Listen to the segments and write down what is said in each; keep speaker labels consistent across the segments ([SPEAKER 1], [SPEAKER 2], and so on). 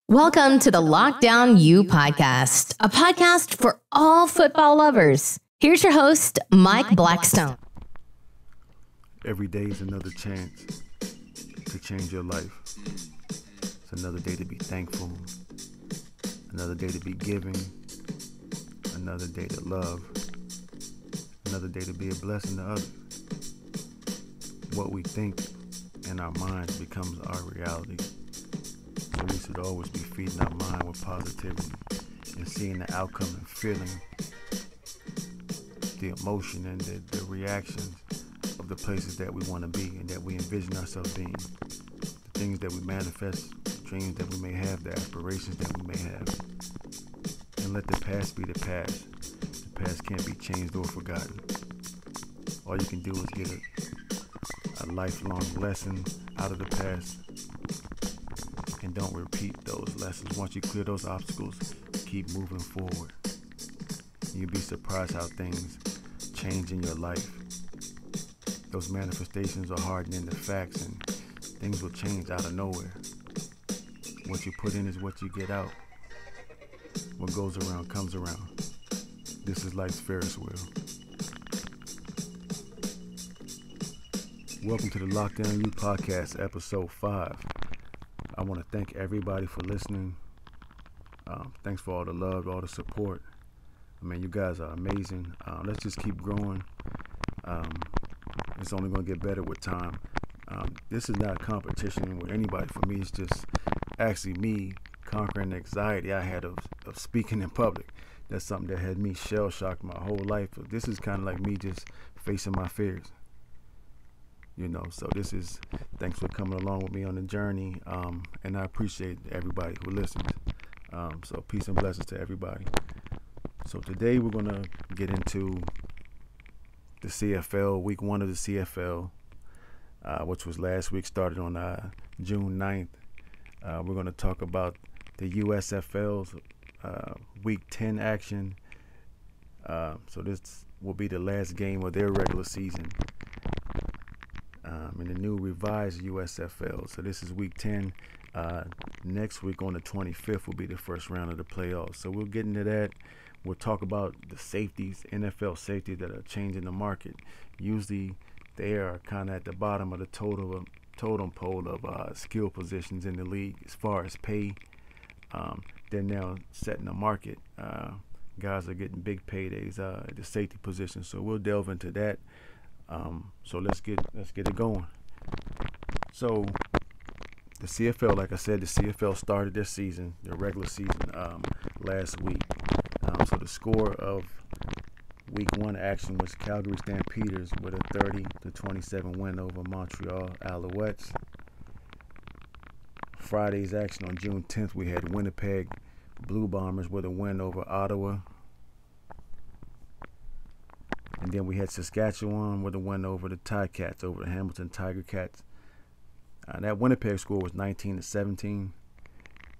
[SPEAKER 1] Welcome to the Lockdown U podcast, a podcast for all football lovers. Here's your host, Mike Blackstone.
[SPEAKER 2] Every day is another chance to change your life. It's another day to be thankful, another day to be giving, another day to love, another day to be a blessing to others. What we think in our minds becomes our reality. So we should always be feeding our mind with positivity and seeing the outcome and feeling the emotion and the reactions of the places that we want to be and that we envision ourselves being. The things that we manifest, the dreams that we may have, the aspirations that we may have. And let the past be the past. The past can't be changed or forgotten. All you can do is get a lifelong lesson out of the past. And don't repeat those lessons. Once you clear those obstacles, keep moving forward. You'll be surprised how things change in your life. Those manifestations are hardening into facts, and things will change out of nowhere. What you put in is what you get out. What goes around comes around. This is life's Ferris wheel. Welcome to the Lockdown U podcast, episode 5. I want to thank everybody for listening. Thanks for all the love, all the support. I mean, you guys are amazing. Let's just keep growing. It's only going to get better with time. This is not a competition with anybody. For me, it's just actually me conquering the anxiety I had of speaking in public. That's something that had me shell-shocked my whole life. This is kind of like me just facing my fears. So this is, thanks for coming along with me on the journey, and I appreciate everybody who listens. So peace and blessings to everybody. So today we're going to get into the CFL, week 1 of the CFL, which was last week, started on June 9th. We're going to talk about the USFL's week 10 action. So this will be the last game of their regular season. In the new revised USFL. So this is week 10. Next week on the 25th will be the first round of the playoffs. So we'll get into that. We'll talk about the safeties, NFL safeties that are changing the market. Usually they are kind of at the bottom of the totem pole of skill positions in the league as far as pay. They're now setting the market. Guys are getting big paydays at the safety position. So we'll delve into that. So let's get it going. So the CFL, like I said, the CFL started their season, their regular season, last week. So the score of week 1 action was Calgary Stampeders with a 30-27 win over Montreal Alouettes. Friday's action on June 10th, we had Winnipeg Blue Bombers with a win over Ottawa. And then we had Saskatchewan with a win over the Ticats, over the Hamilton Tiger Cats. That Winnipeg score was 19-17.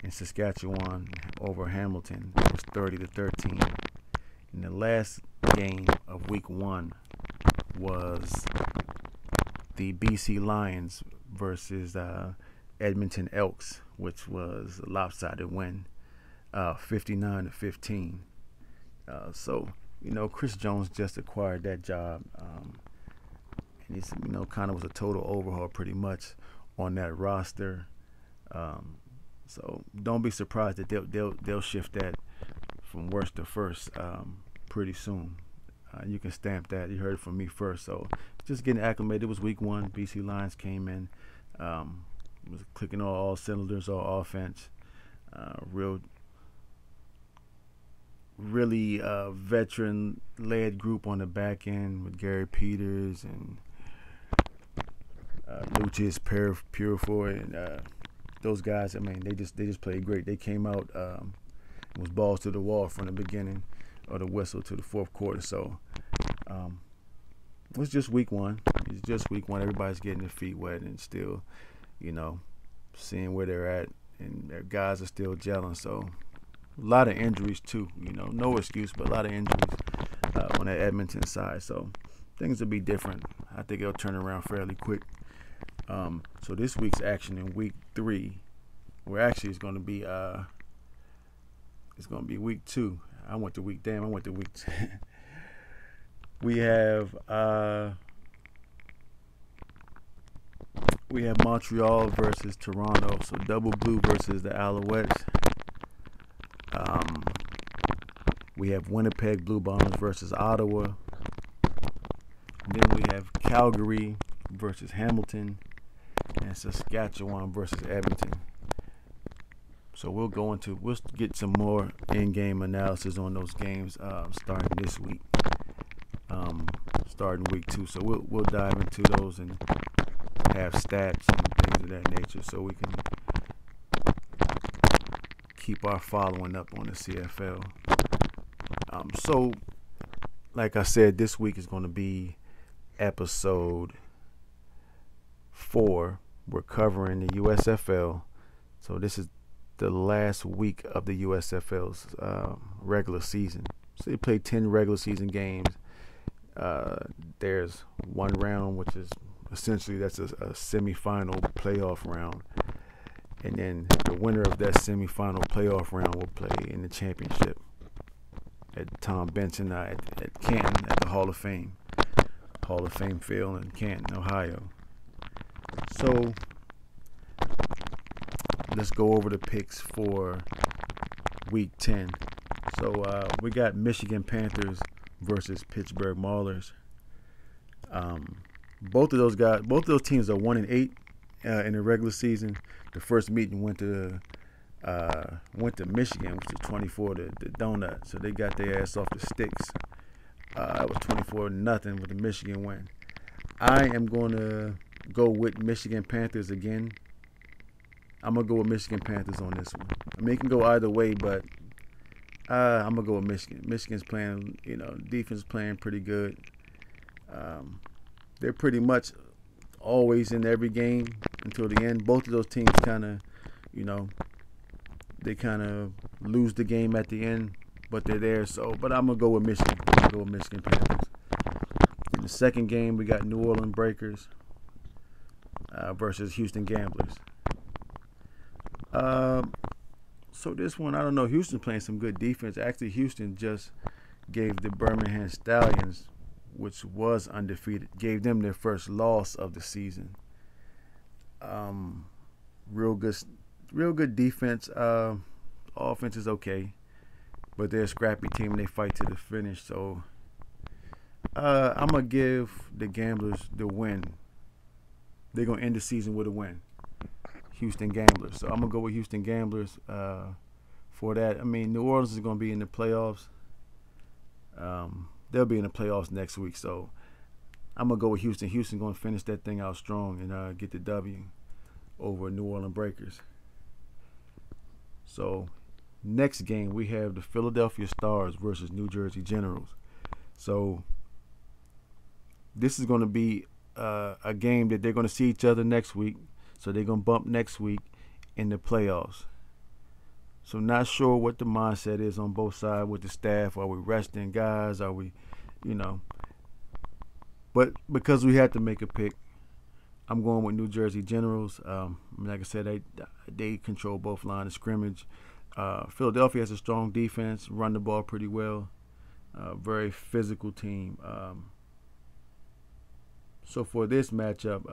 [SPEAKER 2] And Saskatchewan over Hamilton was 30-13. And the last game of week 1 was the BC Lions versus Edmonton Elks, which was a lopsided win, 59-15. So Chris Jones just acquired that job, and he's, kind of was a total overhaul pretty much on that roster. So don't be surprised that they'll shift that from worst to first pretty soon. You can stamp that. You heard it from me first. So just getting acclimated. It was week 1. BC Lions came in, was clicking on all cylinders, all offense. Really veteran-led group on the back end with Gary Peters and Lucius Purifoy and those guys. I mean, they just played great. They came out, it was balls to the wall from the beginning or the whistle to the fourth quarter. So it was just week 1. It's just week 1. Everybody's getting their feet wet and still, seeing where they're at, and their guys are still gelling. So a lot of injuries too, no excuse, but a lot of injuries on that Edmonton side. So things will be different. I think it'll turn around fairly quick. So this week's action in week 3 Well, actually, it's gonna be week 2. I went to week 10. We have Montreal versus Toronto. So double blue versus the Alouettes. We have Winnipeg Blue Bombers versus Ottawa. Then we have Calgary versus Hamilton, and Saskatchewan versus Edmonton. So we'll get some more in-game analysis on those games starting this week, starting week 2. So we'll dive into those and have stats and things of that nature, so we can keep our following up on the CFL. So, like I said, this week is going to be episode 4. We're covering the USFL. So this is the last week of the USFL's regular season. So they play 10 regular season games. There's one round, which is essentially that's a semifinal playoff round. And then the winner of that semifinal playoff round will play in the championship at Tom Benson at Canton at the Hall of Fame field in Canton, Ohio. So let's go over the picks for week 10. So we got Michigan Panthers versus Pittsburgh Maulers. Both of those teams are 1-8 in the regular season. The first meeting went to Michigan, which was 24 to the donut. So they got their ass off the sticks. It was 24-0 with the Michigan win. I am going to go with Michigan Panthers again. I'm going to go with Michigan Panthers on this one. I mean, it can go either way, but I'm going to go with Michigan. Michigan's playing, defense is playing pretty good. They're pretty much always in every game until the end. Both of those teams kind of, they kind of lose the game at the end, but they're there. So, but I'm going to go with Michigan. I'm going to go with Michigan Panthers. In the second game, we got New Orleans Breakers versus Houston Gamblers. So this one, I don't know. Houston playing some good defense. Actually, Houston just gave the Birmingham Stallions, which was undefeated, gave them their first loss of the season. Real good defense. Offense is okay, but they're a scrappy team and they fight to the finish. So I'm gonna give the Gamblers the win. They're gonna end the season with a win. Houston Gamblers. So I'm gonna go with Houston Gamblers for that. I mean, New Orleans is gonna be in the playoffs. They'll be in the playoffs next week. So I'm gonna go with Houston. Houston gonna finish that thing out strong and get the W over New Orleans Breakers. So next game we have the Philadelphia Stars versus New Jersey Generals. So this is going to be a game that they're going to see each other next week. So they're going to bump next week in the playoffs. So not sure what the mindset is on both sides with the staff. Are we resting guys? Are we, But because we had to make a pick, I'm going with New Jersey Generals. Like I said, they control both lines of scrimmage. Philadelphia has a strong defense, run the ball pretty well. Very physical team. So for this matchup,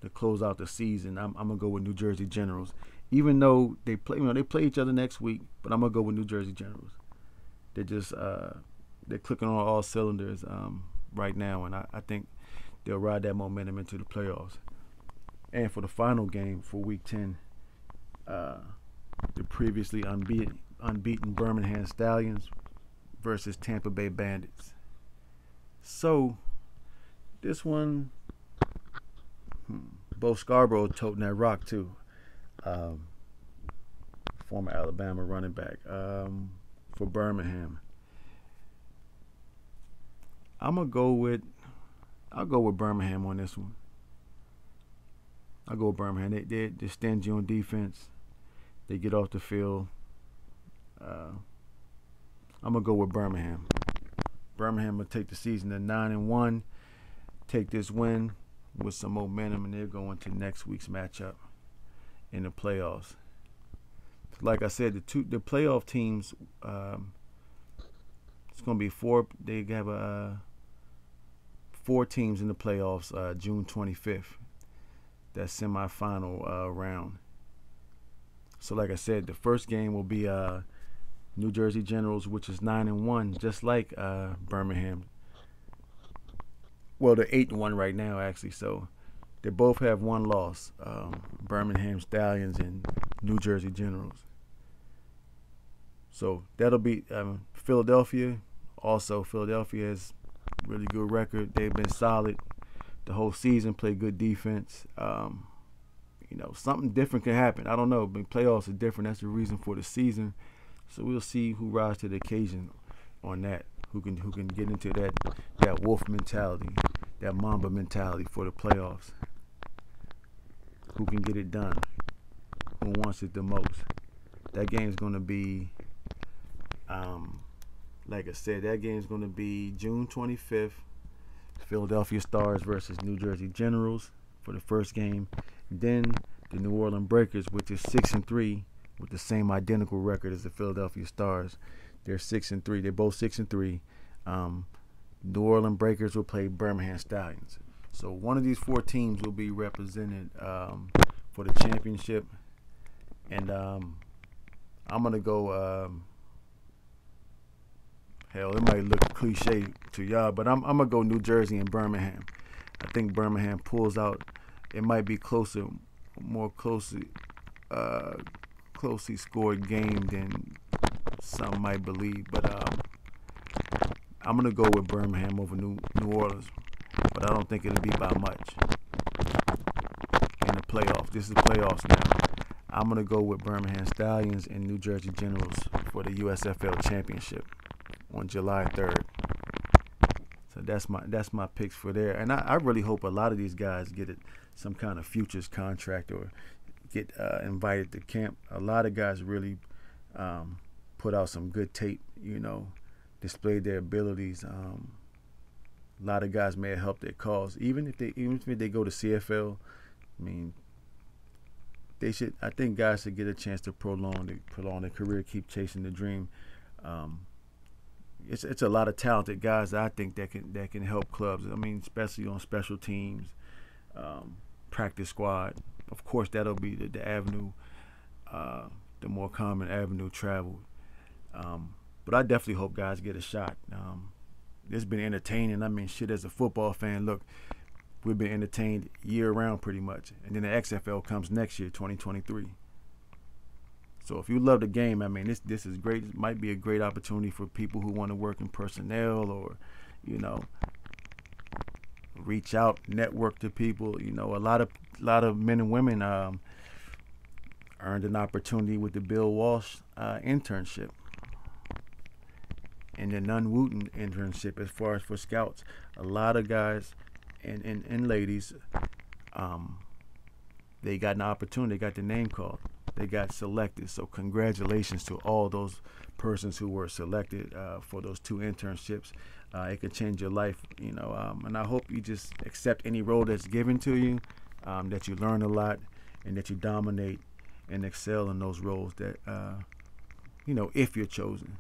[SPEAKER 2] to close out the season, I'm gonna go with New Jersey Generals. Even though they play each other next week, but I'm gonna go with New Jersey Generals. They're clicking on all cylinders right now, and I think they'll ride that momentum into the playoffs. And for the final game for Week 10, the previously unbeaten Birmingham Stallions versus Tampa Bay Bandits. So this one, Bo Scarborough toting that rock too. Former Alabama running back for Birmingham. I'll go with Birmingham on this one. I'll go with Birmingham. They're stingy on defense. They get off the field. I'm gonna go with Birmingham. Birmingham will take the season to 9-1. Take this win with some momentum, and they're going to next week's matchup in the playoffs. like I said, the playoff teams. It's gonna be four. They have 4 teams in the playoffs. June 25th. That semifinal round. So, like I said, the first game will be New Jersey Generals, which is 9-1, just like Birmingham. Well, they're 8-1 right now, actually. So they both have one loss. Birmingham Stallions and New Jersey Generals. So that'll be Philadelphia. Also, Philadelphia has really good record. They've been solid the whole season. Play good defense. Something different can happen. I don't know, but playoffs are different. That's the reason for the season. So we'll see who rises to the occasion on that. Who can get into that wolf mentality, that Mamba mentality for the playoffs. Who can get it done? Who wants it the most? That game's going to be, like I said, that game's going to be June 25th. Philadelphia Stars versus New Jersey Generals for the first game. Then the New Orleans Breakers, which is 6-3, with the same identical record as the Philadelphia Stars. They're 6-3. They're both 6-3. New Orleans Breakers will play Birmingham Stallions. So one of these 4 teams will be represented for the championship. And I'm gonna go. Hell, it might look cliche to y'all, but I'm gonna go New Jersey and Birmingham. I think Birmingham pulls out. It might be more closely scored game than some might believe. But I'm gonna go with Birmingham over New Orleans, but I don't think it'll be by much in the playoffs. This is playoffs now. I'm gonna go with Birmingham Stallions and New Jersey Generals for the USFL Championship on July 3rd. So that's my picks for there. And I really hope a lot of these guys get some kind of futures contract or get invited to camp. A lot of guys really put out some good tape, displayed their abilities. A lot of guys may have helped their cause. Even if they go to CFL, I mean, I think guys should get a chance to prolong their career, keep chasing the dream. It's a lot of talented guys that I think that can help clubs. I mean, especially on special teams, practice squad. Of course, that'll be the avenue, the more common avenue traveled. But I definitely hope guys get a shot. It's been entertaining. I mean, shit, as a football fan, look, we've been entertained year-round pretty much. And then the XFL comes next year, 2023. So if you love the game, I mean, this is great. It might be a great opportunity for people who want to work in personnel or, reach out, network to people. A lot of men and women earned an opportunity with the Bill Walsh internship and the Nun Wooten internship as far as for scouts. A lot of guys and ladies, they got an opportunity. They got their name called. They got selected. So congratulations to all those persons who were selected for those 2 internships. It can change your life, and I hope you just accept any role that's given to you, that you learn a lot, and that you dominate and excel in those roles that, if you're chosen.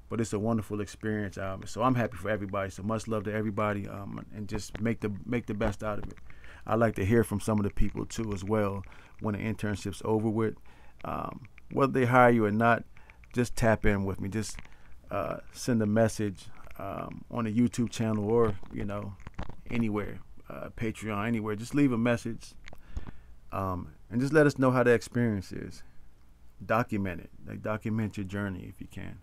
[SPEAKER 2] But it's a wonderful experience. So I'm happy for everybody. So much love to everybody, and just make the best out of it. I like to hear from some of the people too as well when the internship's over with. Whether they hire you or not, just tap in with me. Just send a message on the YouTube channel or anywhere, Patreon, anywhere. Just leave a message and just let us know how the experience is. Document it. Document your journey if you can.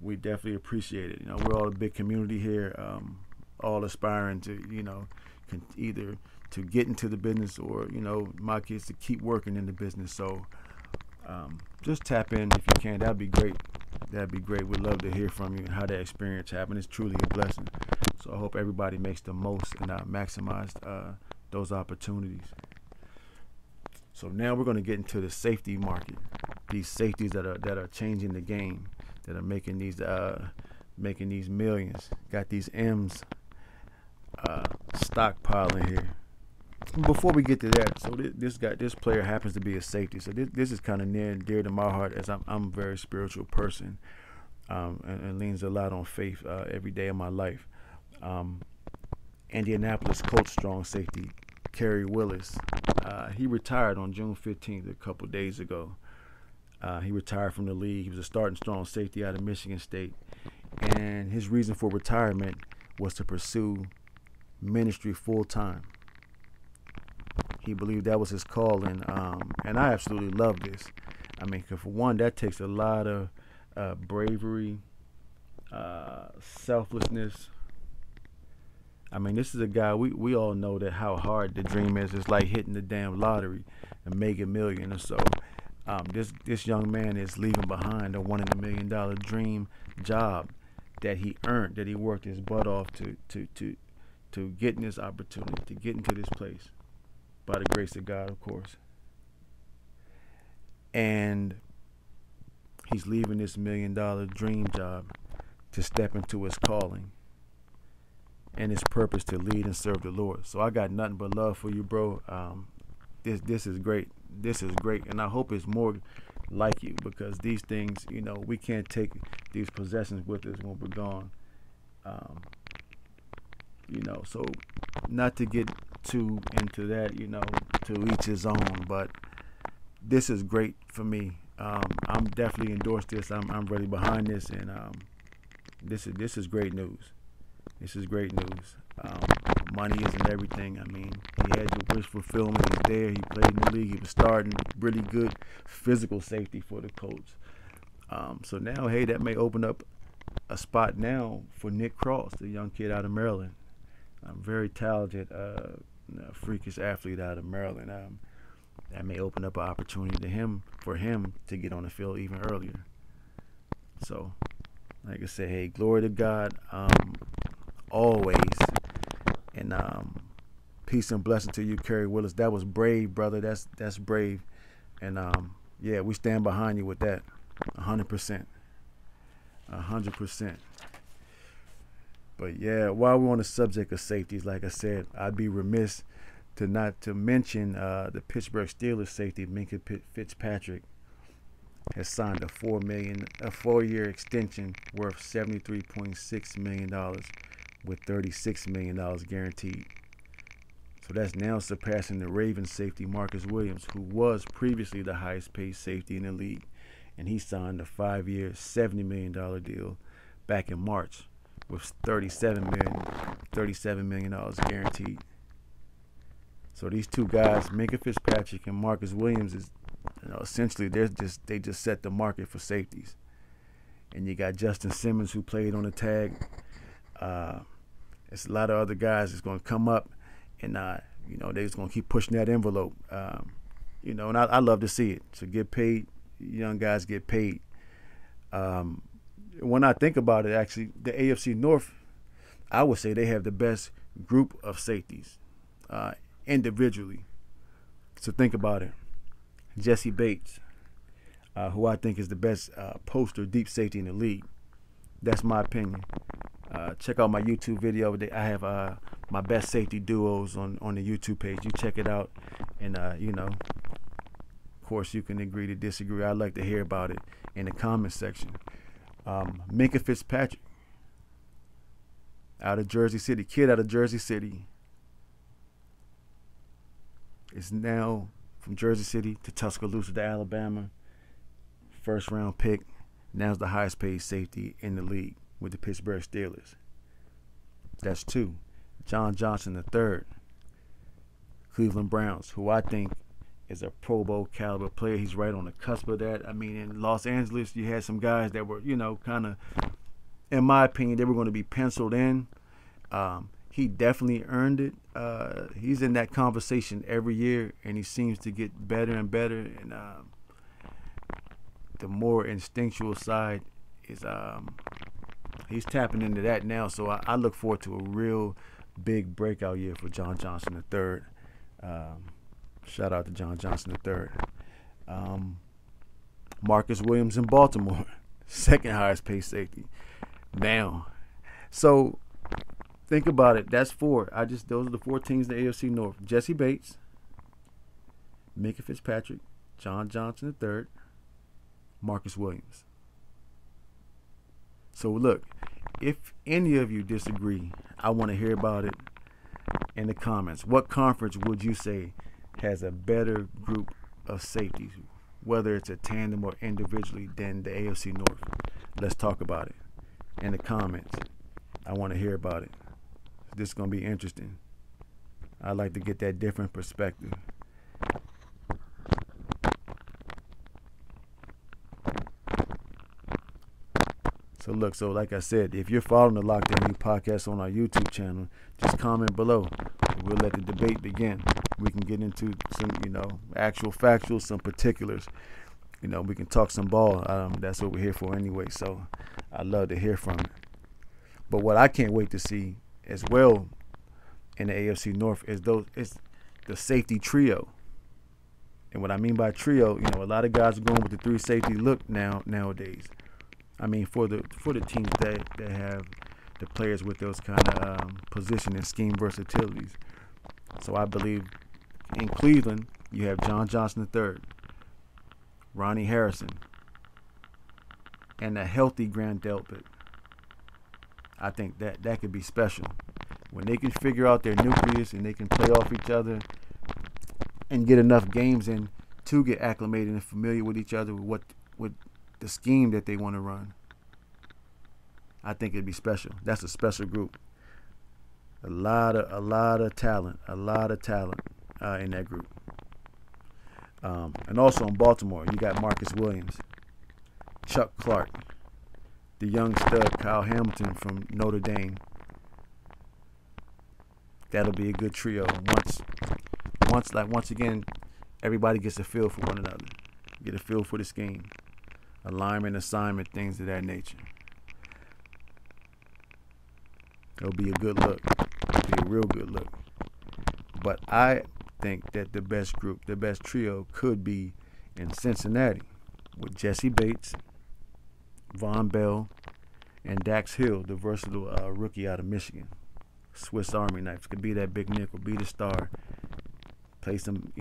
[SPEAKER 2] We definitely appreciate it. We're all a big community here, all aspiring to either to get into the business or my kids to keep working in the business. So just tap in if you can. That'd be great. We'd love to hear from you and how that experience happened. It's truly a blessing. So I hope everybody makes the most and maximize those opportunities. So now we're going to get into the safety market. These safeties that are changing the game, that are making these millions. Got these M's stockpiling here. before we get to that, so this player happens to be a safety. So this is kind of near and dear to my heart, as I'm a very spiritual person, and leans a lot on faith every day of my life. Indianapolis Colts strong safety Kerry Willis. He retired on June 15th, a couple days ago. He retired from the league. He was a starting strong safety out of Michigan State, and his reason for retirement was to pursue ministry full time. He believed that was his calling, and I absolutely love this. I mean, 'cause for one, that takes a lot of bravery, selflessness. I mean, this is a guy, we all know that how hard the dream is. It's like hitting the damn lottery and make $1 million or so. This young man is leaving behind a $1 in a $1 million dream job that he earned, that he worked his butt off to get in this opportunity, to get into this place, by the grace of God, of course. And he's leaving this $1 million dream job to step into his calling and his purpose to lead and serve the Lord. So I got nothing but love for you, bro. This is great. This is great, and I hope it's more like you, because these things, we can't take these possessions with us when we're gone. So not to get too into that, to each his own, but this is great for me. I'm definitely endorsed this. I'm really behind this, and this is great news. This is great news. Money isn't everything. I mean, he had the wish fulfillment. He's there. He played in the league. He was starting, really good physical safety for the Colts. So now, hey, that may open up a spot now for Nick Cross, the young kid out of Maryland. Very talented, freakish athlete out of Maryland. That may open up an opportunity for him to get on the field even earlier. So, like I said, hey, glory to God, always. And peace and blessing to you, Kerry Willis. That was brave, brother. That's brave. And yeah, we stand behind you with that, 100%. 100%. But yeah, while we're on the subject of safeties, like I said, I'd be remiss not to mention the Pittsburgh Steelers safety, Minkah Fitzpatrick, has signed a four-year extension worth $73.6 million with $36 million guaranteed. So that's now surpassing the Ravens safety Marcus Williams, who was previously the highest paid safety in the league. And he signed a 5-year, $70 million deal back in March with $37 million guaranteed. So these two guys, Minkah Fitzpatrick and Marcus Williams, is essentially they just set the market for safeties. And you got Justin Simmons, who played on the tag. There's a lot of other guys that's going to come up, and they're just going to keep pushing that envelope. And I love to see it. So get paid, young guys get paid. When I think about it, actually, the AFC North, I would say they have the best group of safeties individually. So think about it. Jesse Bates, who I think is the best poster deep safety in the league. That's my opinion. Check out my YouTube video. I have my best safety duos on the YouTube page. You check it out, and of course you can agree to disagree. I'd like to hear about it in the comment section. Minkah Fitzpatrick, out of Jersey City, kid out of Jersey City, is now from Jersey City to Tuscaloosa to Alabama. First round pick. Now's the highest paid safety in the league with the Pittsburgh Steelers. That's two. John Johnson III, Cleveland Browns, who I think is a Pro Bowl caliber player. He's right on the cusp of that. I mean, in Los Angeles, you had some guys that were, kind of, in my opinion, they were going to be penciled in. He definitely earned it. He's in that conversation every year, and he seems to get better and better. And the more instinctual side is he's tapping into that now. So I look forward to a real big breakout year for John Johnson III. Shout out to John Johnson III. Marcus Williams in Baltimore, second highest paid safety now. So think about it. That's four. Those are the four teams in the AFC North. Jesse Bates, Minkah Fitzpatrick, John Johnson III, Marcus Williams. So look, if any of you disagree, I want to hear about it in the comments. What conference would you say has a better group of safeties, whether it's a tandem or individually, than the AFC North? Let's talk about it in the comments. I want to hear about it. This is going to be interesting. I like to get that different perspective. So like I said, if you're following the Lockdown U podcast on our YouTube channel, just comment below. We'll let the debate begin. We can get into some, actual factuals, some particulars. We can talk some ball. That's what we're here for anyway. So I'd love to hear from it. But what I can't wait to see as well in the AFC North is the safety trio. And what I mean by trio, a lot of guys are going with the three safety look nowadays. I mean, for the teams that have the players with those kind of position and scheme versatilities. So I believe in Cleveland, you have John Johnson III, Ronnie Harrison, and a healthy Grant Delpit. I think that could be special. When they can figure out their nucleus and they can play off each other and get enough games in to get acclimated and familiar with each other with the scheme that they want to run, I think it'd be special. That's a special group. A lot of talent in that group. And also in Baltimore, you got Marcus Williams, Chuck Clark, the young stud Kyle Hamilton from Notre Dame. That'll be a good trio. Once again, everybody gets a feel for one another, get a feel for the scheme. Alignment, assignment, things of that nature. It'll be a good look. It'll be a real good look. But I think that the best group, the best trio could be in Cincinnati with Jesse Bates, Von Bell, and Dax Hill, the versatile rookie out of Michigan. Swiss Army knife. Could be that big nickel, be the star. Play some,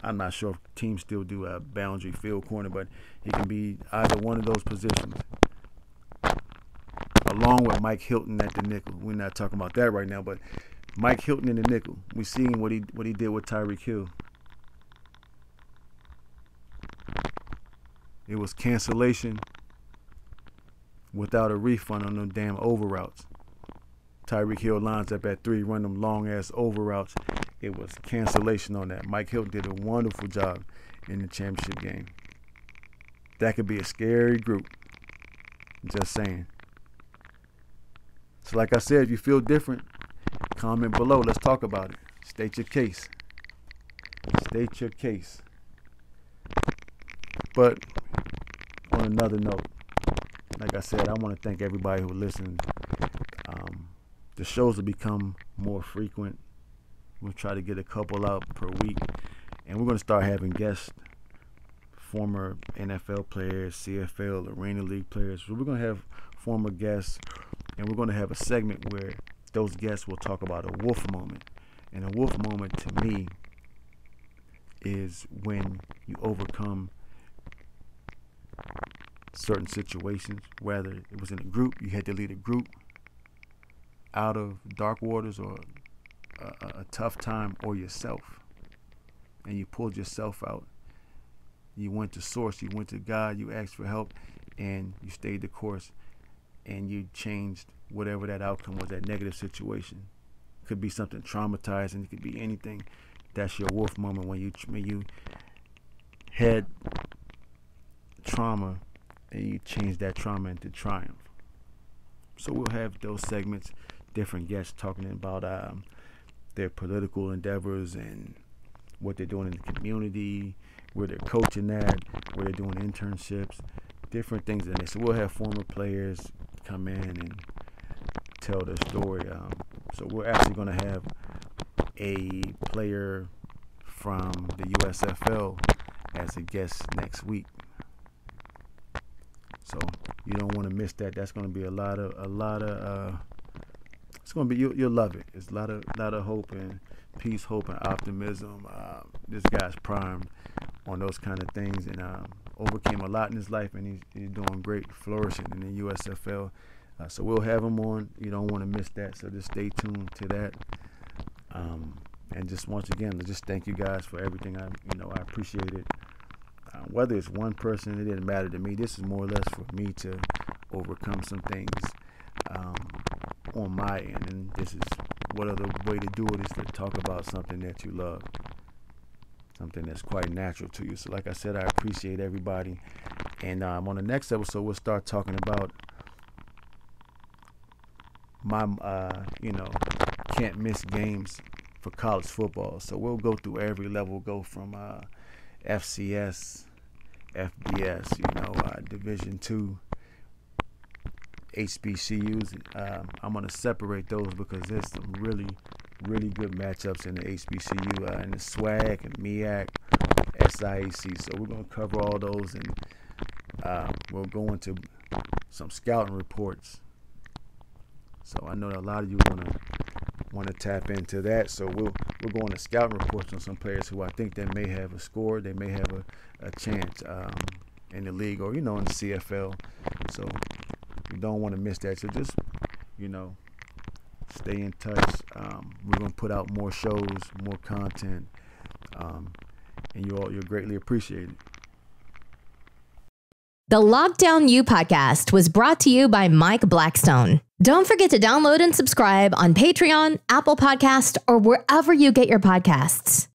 [SPEAKER 2] I'm not sure if teams still do a boundary field corner, but he can be either one of those positions. Along with Mike Hilton at the nickel. We're not talking about that right now, but Mike Hilton in the nickel. We seen what he did with Tyreek Hill. It was cancellation without a refund on them damn over routes. Tyreek Hill lines up at 3, run them long ass over routes. It was cancellation on that. Mike Hilton did a wonderful job in the championship game. That could be a scary group. Just saying. So like I said, if you feel different, comment below. Let's talk about it. State your case. State your case. But on another note, like I said, I want to thank everybody who listened. The shows will become more frequent. We'll try to get a couple out per week. And we're going to start having guests, former NFL players, CFL, Arena League players. So we're going to have former guests, and we're going to have a segment where those guests will talk about a wolf moment. And a wolf moment to me is when you overcome certain situations, whether it was in a group, you had to lead a group out of dark waters or a tough time, or yourself, and you pulled yourself out. You went to source, you went to God, you asked for help, and you stayed the course, and you changed whatever that outcome was, that negative situation. It could be something traumatizing, it could be anything. That's your wolf moment, when you had trauma and you changed that trauma into triumph. So we'll have those segments, different guests talking about their political endeavors and what they're doing in the community, where they're coaching at, where they're doing internships, different things in there. So we'll have former players come in and tell their story. So we're actually going to have a player from the USFL as a guest next week. So you don't want to miss that. That's going to be a lot of it's gonna be you'll love it. It's a lot of hope and peace, hope and optimism. This guy's primed on those kind of things, and overcame a lot in his life, and he's doing great, flourishing in the USFL. So we'll have him on. You don't want to miss that. So just stay tuned to that. And just once again, just thank you guys for everything. I appreciate it. Whether it's one person, it didn't matter to me. This is more or less for me to overcome some things on my end. And this is what other way to do it is to talk about something that you love, something that's quite natural to you. So like I said, I appreciate everybody. And on the next episode, we'll start talking about my, can't miss games for college football. So we'll go through every level, go from FCS, FBS, Division II, HBCUs. I'm going to separate those because there's some really, really good matchups in the HBCU, and the SWAC and MEAC, SIAC. So we're going to cover all those, and we'll go into some scouting reports. So I know that a lot of you want to tap into that. So we'll go into scouting reports on some players who I think they may have a score, they may have a chance in the league or in the CFL. So you don't want to miss that. So just stay in touch. We're gonna put out more shows, more content, and you're greatly appreciated.
[SPEAKER 1] The Lockdown U podcast was brought to you by Mike Blackstone. Don't forget to download and subscribe on Patreon, Apple Podcast, or wherever you get your podcasts.